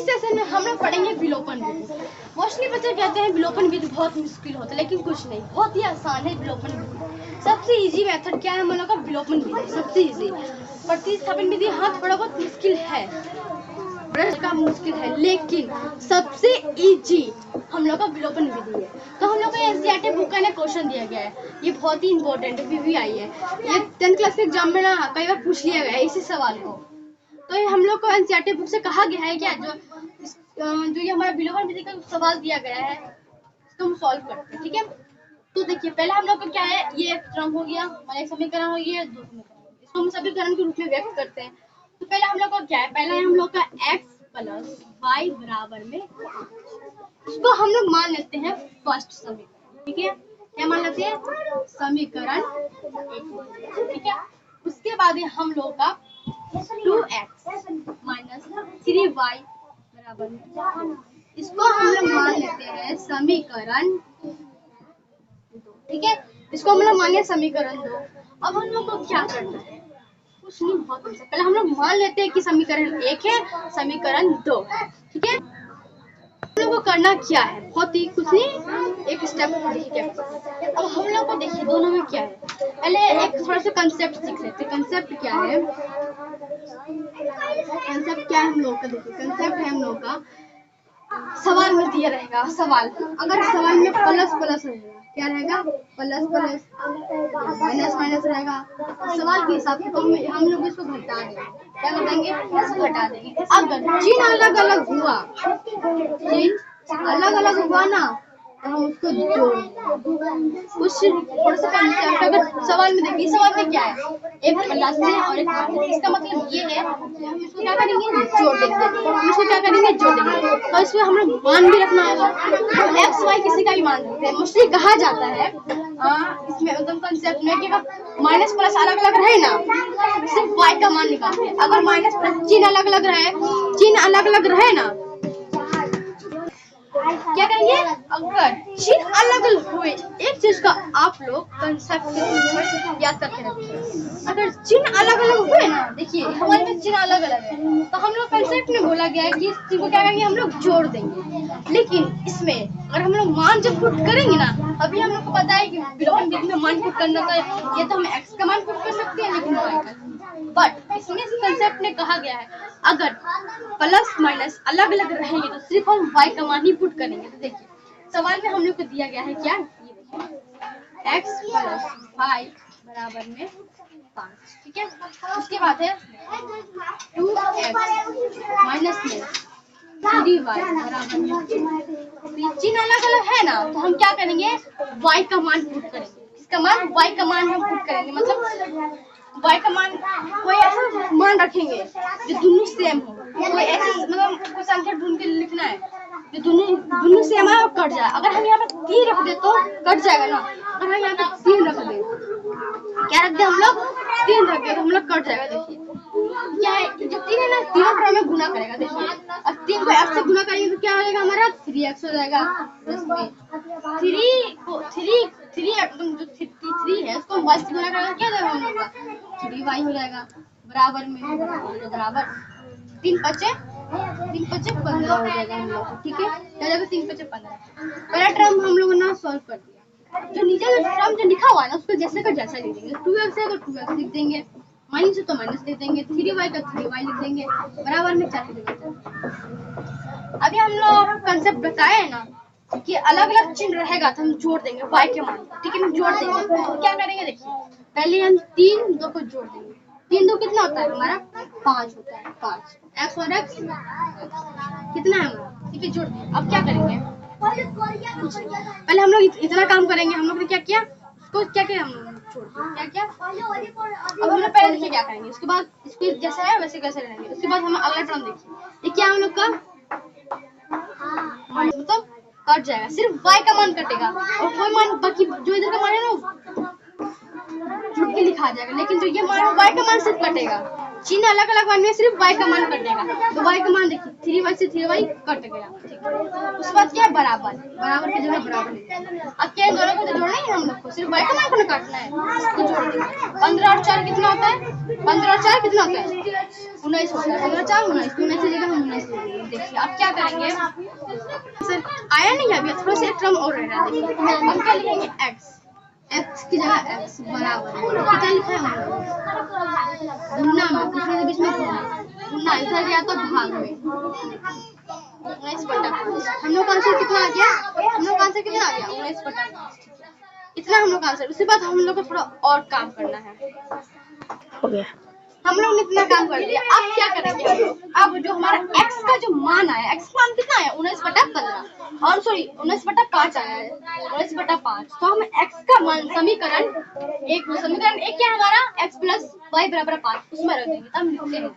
Session में हम लोग पढ़ेंगे विलोपन विधि। मोस्टली बच्चे कहते हैं विलोपन विधि बहुत मुश्किल होता है, लेकिन कुछ नहीं, बहुत ही आसान है विलोपन विधि। सबसे इजी मेथड क्या है हम लोग का? विलोपन विधि सबसे इजी। प्रतिस्थापन विधि हाँ थोड़ा बहुत मुश्किल है, का मुश्किल है, लेकिन सबसे इजी हम लोग का विलोपन विधि है। तो हम लोग का एनसीईआरटी बुक का ना क्वेश्चन दिया गया है, ये बहुत ही इंपॉर्टेंट है, PVI है, ये 10th क्लास के एग्जाम में ना कई बार पूछ लिया गया है इसी सवाल को। तो ये हम लोग को एनसीईआरटी बुक से कहा गया है क्या, जो ये हमारा विलोपन विधि का सवाल दिया गया है इसको हम सॉल्व करते हैं, ठीक है। तो देखिए पहले हम लोग का क्या है, ये एक टर्म हो गया, हमारा एक समीकरण हो गया, दो समीकरण, इसको हम समीकरण के रूप में व्यक्त करते हैं। तो पहले हम लोग का क्या है, पहला है हम लोग का x प्लस वाई बराबर में, इसको हम लोग मान लेते हैं फर्स्ट समीकरण, ठीक है। क्या मान लेते हैं? समीकरण एक, ठीक है। उसके बाद हम लोग का 2x माइनस 3y बराबर में, इसको हम लोग मान लेते हैं समीकरण, ठीक है। इसको हम लोग माने समीकरण 2। अब हम लोग को क्या करना है? कुछ नहीं, बहुत अच्छा। पहले हम लोग मान लेते हैं कि समीकरण 1 है, समीकरण 2, ठीक है। हम लोग को करना क्या है? बहुत ही कुछ नहीं, एक स्टेप देखिए। अब हम लोग को देखिए दोनों में क्या है, पहले एक थोड़ा सा कंसेप्ट सीख लेते हैं। कंसेप्ट क्या है? कंसेप्ट क्या है हम लोग का? देखिए कंसेप्ट है हम लोग का, सवाल में दिया रहेगा, सवाल अगर सवाल में प्लस प्लस रहेगा, क्या रहेगा? प्लस प्लस, माइनस माइनस रहेगा, सवाल के हिसाब से हम लोग इसको घटा देंगे। क्या कर देंगे? इसको घटा देंगे। अगर चिन्ह अलग अलग हुआ, चिन्ह अलग अलग हुआ ना, तो हम उसको जोड़ देंगे। कुछ थोड़ा सा कंसेप्ट अगर सवाल में देखिए, सवाल में क्या है, एक प्लस है और एक माइनस, इसका मतलब ये है हम इसको क्या करेंगे? जोड़ देंगे। हम इसको क्या करेंगे? जोड़ देंगे। तो इसमें हम लोग मान भी रखना होगा, हम एक्स वाई किसी का भी मान सकते हैं। मोस्टली कहा जाता है इसमें एकदम कंसेप्ट में कि माइनस प्लस अलग अलग रहे ना, सिर्फ वाई का मान निकालते हैं। अगर माइनस प्लस चिन्ह अलग अलग रहे, चिन्ह अलग अलग रहे ना, क्या करेंगे? अगर चिन्ह अलग अलग हुए, एक चीज का आप लोग कंसेप्ट याद करके रखिए। अगर चिन्ह अलग अलग हुए ना, देखिए हमारे में चिन्ह अलग अलग है, तो हम लोग कंसेप्ट में बोला गया है कि इस चीज को क्या करेंगे? हम लोग जोड़ देंगे। लेकिन इसमें अगर हम लोग मान जब पुट करेंगे ना, अभी हम लोग को पता है कि विलोपन विधि में मान पुट करना था, ये तो हम एक्स का मान पुट कर सकते हैं, लेकिन वाई का। बट इसमें इस कंसेप्ट में कहा गया है अगर प्लस माइनस अलग अलग रहेंगे तो सिर्फ हम वाई का मान ही पुट करेंगे। तो देखिए सवाल में हम लोग को दिया गया है क्या, ये देखिए x प्लस वाई बराबर में 5, ठीक है। उसके बाद है 2x माइनस में 3y बराबर में, चिन्ह अलग अलग है ना, तो हम क्या करेंगे? y का मान पुट करेंगे। इसका मान y का मान हम पुट करेंगे, मतलब y का मान कोई ऐसा मान रखेंगे जो दोनों सेम हो, कोई ऐसे मतलब कोई संख्या ढूंढ के लिखना है जो दोनों सेम है और कट जाए। अगर हम यहाँ पे 3 रख दे तो कट जाएगा ना, अगर हम यहाँ पे 3 रख दे, क्या रख दे हम लोग? 3 रख दे तो हम लोग कट जाएगा। देखिए क्या है, जो 3 है ना, तीनों क्रम में गुना करेगा। देखिए अब 3 को x से गुना करेंगे तो क्या हो जाएगा? हमारा 3x हो जाएगा। इसमें 3 एकदम जो 3 है उसको y से गुना करेंगे, क्या जाएगा हम लोग का? 3y हो जाएगा बराबर में, बराबर 3 पचे 15 हो जाएगा हम लोग, ठीक है। क्या जाएगा? 3 पचे 15। पहला टर्म हम लोगों ने सॉल्व कर दिया। जो नीचे टर्म जो लिखा हुआ है ना, उसको जैसे का जैसा लिख देंगे। 2x है तो 2x लिख देंगे, माइनस है तो माइनस लिख देंगे, 3y का 3y लिख देंगे, बराबर में 4 लिख देंगे। अभी हम लोग कंसेप्ट बताए हैं ना कि अलग अलग चिन्ह रहेगा तो हम जोड़ देंगे y के मान, ठीक है। हम जोड़ देंगे तो क्या करेंगे? देखिए पहले हम 3 2 को जोड़ देंगे। 3 2 कितना होता है हमारा? 5 होता है। 5 x और x कितना है हमारा, ठीक है, जोड़ देंगे। अब क्या करेंगे? पहले हम लोग इतना काम करेंगे। हम लोग ने क्या किया, उसको क्या किया, हम लोग छोड़ दिया, क्या अब हम लोग पहले देखिए क्या करेंगे, उसके बाद इसको जैसे है वैसे कैसे रहेंगे। उसके बाद हम अगला टर्म देखिए, ये क्या हम लोग का मतलब कट जाएगा, सिर्फ y का मान कटेगा और कोई मान बाकी जो इधर का मान है ना जुट के लिखा जाएगा, लेकिन जो ये मान y का मान सिर्फ कटेगा। चिन्ह अलग अलग मान में सिर्फ y का मान कट जाएगा। तो y का मान देखिए 3y से 3y कट गया, ठीक है। उसके बाद क्या है बराबर, बराबर की जगह बराबर लिखेंगे। अब क्या इन दोनों को तो जोड़ना ही है हम लोग को, सिर्फ y का मान को काटना है, इसको जोड़ देंगे। 15 और 4 कितना होता है, 15 और 4 कितना होता है 19 होता है। 15 4 19, 19 की जगह हम 19 लिखेंगे। देखिए अब क्या करेंगे, सर आया नहीं अभी, थोड़ा सा एक टर्म और रह रहा है। देखिए अब क्या लिखेंगे x, x की जगह x बराबर कितना लिखा है गुना में, किसके बीच में गुना, इधर गया तो भाग में 19/5। हम लोग का आंसर कितना आ गया, हम लोग का आंसर कितना आ गया 19/5। इतना हम लोग का आंसर। उसके बाद हम लोग को थोड़ा और काम करना है। हो गया। हम लोग ने इतना काम कर दिया, अब क्या करेंगे हम लोग, अब जो हमारा x का जो मान आया, x का मान कितना है 19/15 और सॉरी 19/5 आया है, 19/5। तो हम x का मान समीकरण एक क्या है हमारा x प्लस y बराबर 5, उसमें रख देंगे। तब लिखते हैं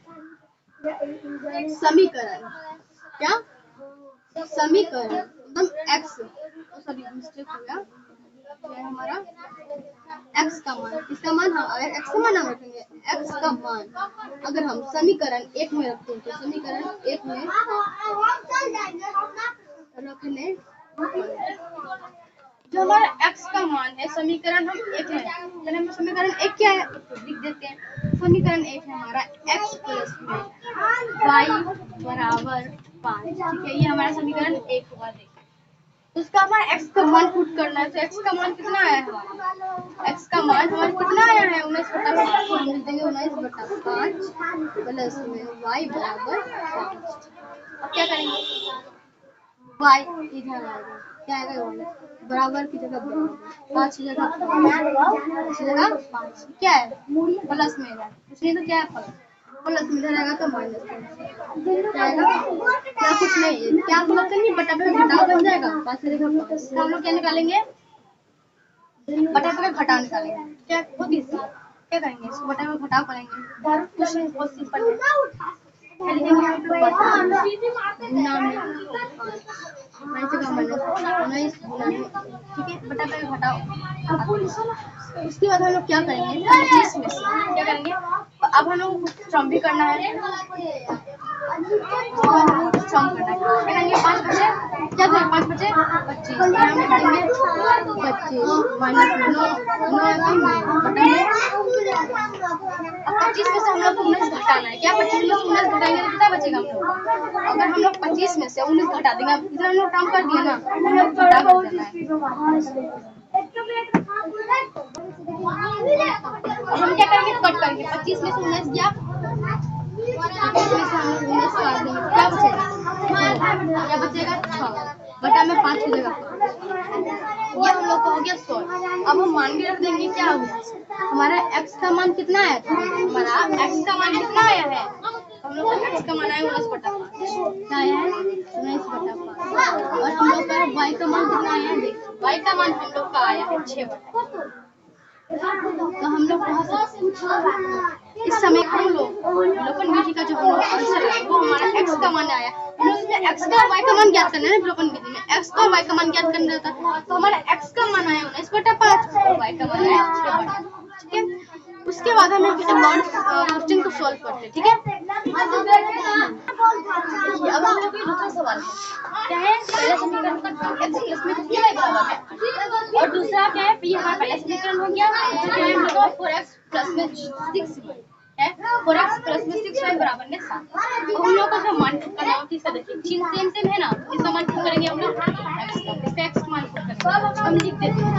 समीकरण, क्या समीकरण एकदम x, सॉरी मिस्टेक हो गया, ये हमारा x का मान, इसका मान हम अगर x का मान हम रखेंगे, x का मान अगर हम समीकरण 1 में रखते हैं तो समीकरण 1 में रखने जो हमारा x का मान है समीकरण हम 1 में, पहले हम समीकरण 1 क्या है लिख देते हैं। समीकरण 1 है हमारा x प्लस y बराबर 5, ठीक है। ये हमारा समीकरण 1 हुआ। देखिए उसका हमारा x का मान पुट करना है, तो x का मान कितना आया है हमारा, x का मान हमारा कितना आया है 19/5, हम लिख देंगे 19/5 प्लस में y बराबर 5। अब क्या करेंगे, y इधर आएगा, क्या आएगा बराबर की जगह बराबर, 5 की जगह 5 क्या है प्लस में है, इसलिए तो क्या है प्लस में रहेगा तो माइनस क्या आएगा, क्या कुछ नहीं है, क्या हम लोग करेंगे बटा पे घटाव बन जाएगा, 5 की जगह 5। तो हम लोग क्या निकालेंगे, बटा पे घटाव निकालेंगे, क्या बहुत इजी है। क्या करेंगे इसको बटा पे घटाव करेंगे, कुछ नहीं बहुत सिंपल है। ठीक है बटा पे घटाओ। उसके बाद हम लोग क्या करेंगे 25 में से क्या करेंगे, अब हम लोग श्रम भी करना है, श्रम करना है। क्या करेंगे 5 बचे, क्या करेंगे 5 बचे 25, हम लिख देंगे 25 माइनस 25 में से हम लोग को 19 घटाना है। क्या 25 में से 19 घटाएंगे तो कितना बचेगा हम लोग, अगर हम लोग 25 में से 19 घटा देंगे, इतना हम लोग काम कर दिए ना, हम लोग घटा कर देना है। और हम क्या करेंगे कट करेंगे, 25 में से 19 गया, 25 में से हम लोग 19 काट देंगे, क्या बचेगा, क्या बचेगा 6 बटा में 5 की जगह। ये हम लोग को हो गया 100। अब हम मान भी रख देंगे, क्या हो गया हमारा x का मान कितना है, हमारा x का मान कितना आया है, हम लोग का x का मान आया 19/5, क्या आया है 19/5। और हम लोग का y का मान कितना आया है, देखिए y का मान हम लोग का आया है 6/5। तो हम लोग कहा इस समय हम लोग विलोपन विधि का जो हम लोग आंसर है वो हमारा x का मान आया। हम लोग इसमें x का y का मान ज्ञात करना है, विलोपन विधि में x का y का मान ज्ञात करना रहता है। तो हमारा x का मान आया 19/5 और y का मान आया 6/5, ठीक है। उसके बाद हम लोग एक और क्वेश्चन को सॉल्व करते हैं, ठीक है। अब हम लोग दूसरा सवाल क्या है, पहला समीकरण का x प्लस में कितनी y बराबर है, और दूसरा क्या है, ये हमारा पहला समीकरण हो गया, दूसरा क्या है हम लोग 4x प्लस में 6y है, 4x प्लस में 6y बराबर में 7। तो हम लोग का जो मान पुट करना है किसका, देखिए चिन्ह सेम है ना, इसका मान पुट करेंगे हम लोग x का, इसका x मान पुट करेंगे, हम लिख देते हैं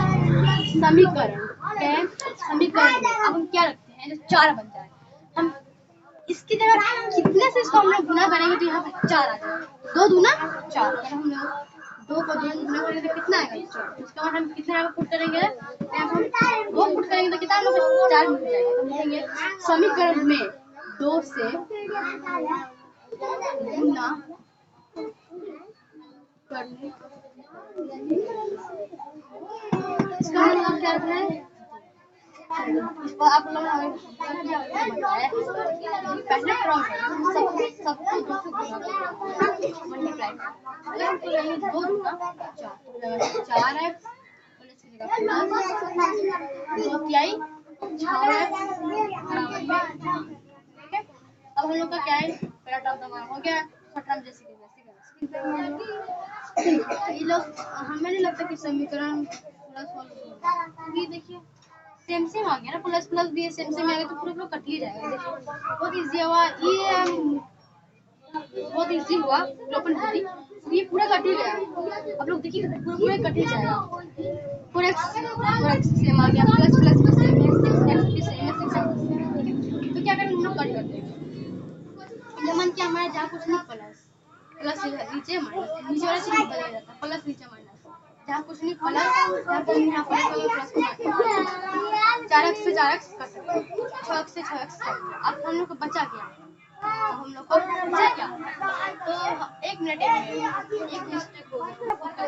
समीकरण, क्या है समीकरण में अब हम क्या रखते हैं, जो 4 बन जाए, हम इसकी जगह कितने से इसको हम लोग गुना करेंगे तो यहाँ पे 4 आ जाएगा, 2 दूना 4, अगर हम लोग 2 को 2 गुना करेंगे तो कितना आएगा 4। उसके बाद हम कितने यहाँ पे पुट करेंगे, यहाँ पे 2 पुट करेंगे तो कितना हम लोग 4 मिल जाएगा। तो लिखेंगे समीकरण में 2 से गुना करने, इसका मतलब क्या रखना है, इसको आप लोग हमें बताया पहले क्रम सब कुछ मल्टीप्लाई करेंगे, 2 दूना 4x प्लस 2 6x, अब हम लोग का क्या है, पहला टर्म हमारा हो गया, दूसरा टर्म जैसे कि ये लोग, हमें नहीं लगता कि समीकरण पूरा सॉल्व होगा। ये देखिए सेम सेम आ गया ना, प्लस प्लस भी सेम सेम आ गया तो पूरा पूरा कट ही जाएगा। देखिए बहुत इजी हुआ ये, बहुत इजी हुआ विलोपन विधि, ये पूरा कट ही गया। आप लोग देखिए पूरा पूरा कट ही जाएगा। 4x सेम आ गया, प्लस प्लस भी सेम है, 6x भी सेम है, 6x भी सेम है, ठीक है। तो क्या करें हम लोग कट कर देंगे। जमन क्या हमारा जहाँ कुछ नहीं प्लस प्लस नीचे माइनस, नीचे वाला चिन्ह बदल जाता है, प्लस नीचे माइनस, जहाँ कुछ नहीं प्लस, जहाँ कुछ नहीं प्लस को 4x से 4x कट सकते, 6x से 6x कट। अब हम लोग को बचा क्या, हम लोग को बचा क्या, तो एक मिनट एक मिस्टेक हो गई,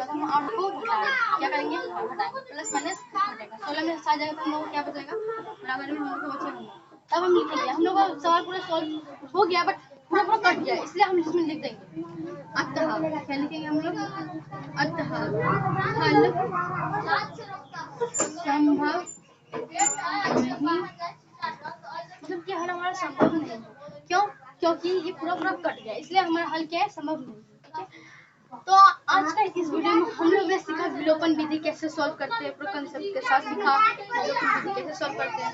हम आठ को घटाएंगे, क्या करेंगे घटाएंगे, प्लस माइनस घटेगा, 16 में 7 जाएगा तो हम लोग को क्या बचेगा, बराबर में हम लोग को बचेगा। तब हम लिखेंगे, हम लोग का सवाल पूरा सॉल्व हो गया बट पूरा पूरा कट गया, इसलिए हम इसमें लिख देंगे अतः, क्या लिखेंगे हम लोग, अतः हल संभव नहीं, मतलब कि हल हमारा संभव नहीं है। क्यों, क्योंकि ये पूरा पूरा कट गया, इसलिए हमारा हल क्या है, संभव नहीं है, ठीक है। तो आज का इस वीडियो में हम लोग ने सीखा विलोपन विधि कैसे सॉल्व करते हैं, पूरा कंसेप्ट के साथ सीखा विलोपन विधि कैसे सॉल्व करते हैं।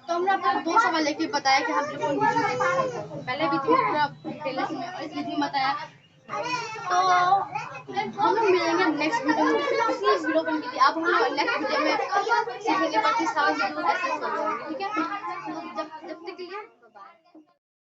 तो हमने आपको 2 सवाल लेके बताया कि हम विलोपन विधि कैसे सॉल्व करते हैं, पहले विधि में पूरा डिटेल्स में और इस विधि में बताया। तो हम लोग मिलेंगे नेक्स्ट वीडियो में इसी विलोपन विधि। अब हम लोग नेक्स्ट वीडियो में सीखेंगे प्रतिस्थापन विधि को कैसे सॉल्व करेंगे।